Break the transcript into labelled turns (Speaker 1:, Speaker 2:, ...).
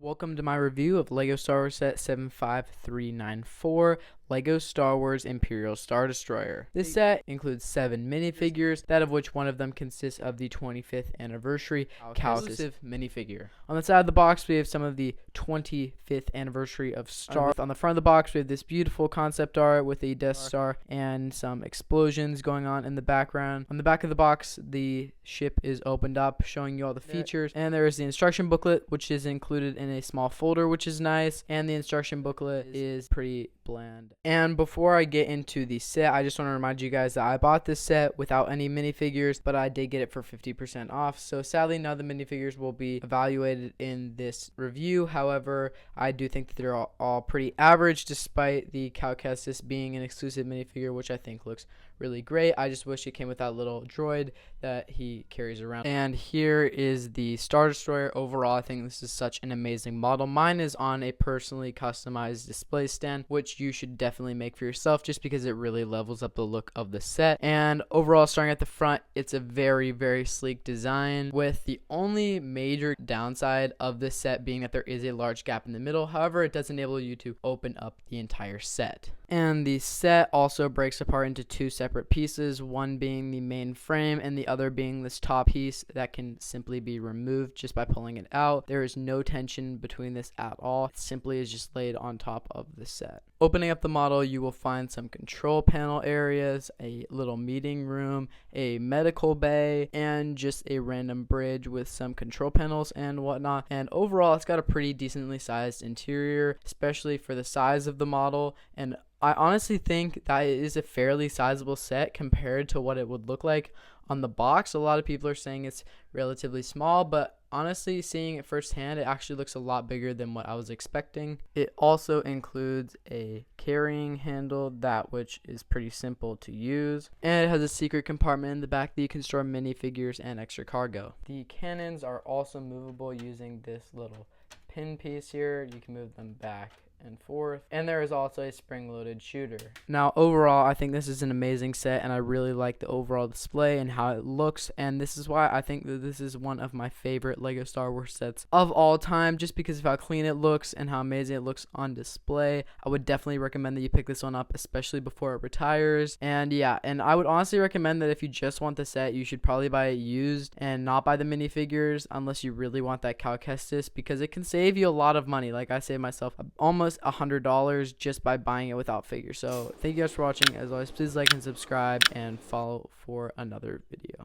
Speaker 1: Welcome to my review of LEGO Star Wars Set 75394, LEGO Star Wars Imperial Star Destroyer. This set includes 7 minifigures, that of which one of them consists of the 25th anniversary exclusive minifigure. On the side of the box, we have some of the 25th anniversary of Star Wars. On the front of the box, we have this beautiful concept art with a Death Star and some explosions going on in the background. On the back of the box, the ship is opened up, showing you all the features, and there is the instruction booklet, which is included in a small folder, which is nice, and the instruction booklet is pretty bland. And before I get into the set, I just want to remind you guys that I bought this set without any minifigures, but I did get it for 50% off. So sadly, none of the minifigures will be evaluated in this review. However, I do think that they're all pretty average, despite the Cal Kestis being an exclusive minifigure, which I think looks really great. I just wish it came with that little droid that he carries around. And here is the Star Destroyer. Overall, I think this is such an amazing model. Mine is on a personally customized display stand, which you should definitely make for yourself, just because it really levels up the look of the set. And overall, starting at the front, it's a very, very sleek design, with the only major downside of this set being that there is a large gap in the middle. However, it does enable you to open up the entire set. And the set also breaks apart into 2 separate pieces, one being the main frame and the other being this top piece that can simply be removed just by pulling it out. There is no tension between this at all. It simply is just laid on top of the set. Opening up the model, you will find some control panel areas, a little meeting room, a medical bay, and just a random bridge with some control panels and whatnot. And overall, it's got a pretty decently sized interior, especially for the size of the model. And I honestly think that it is a fairly sizable set compared to what it would look like on the box. A lot of people are saying it's relatively small, but honestly, seeing it firsthand, it actually looks a lot bigger than what I was expecting. It also includes a carrying handle, that which is pretty simple to use, and it has a secret compartment in the back that you can store minifigures and extra cargo. The cannons are also movable using this little pin piece here. You can move them back and forth, and there is also a spring-loaded shooter. Now overall, I think this is an amazing set, and I really like the overall display and how it looks, and this is why I think that this is one of my favorite LEGO Star Wars sets of all time, just because of how clean it looks and how amazing it looks on display. I would definitely recommend that you pick this one up, especially before it retires. And yeah, and I would honestly recommend that if you just want the set, you should probably buy it used and not buy the minifigures unless you really want that Cal Kestis, because it can save you a lot of money. Like, I saved myself almost $100 just by buying it without figures. So thank you guys for watching. As always, please like and subscribe and follow for another video.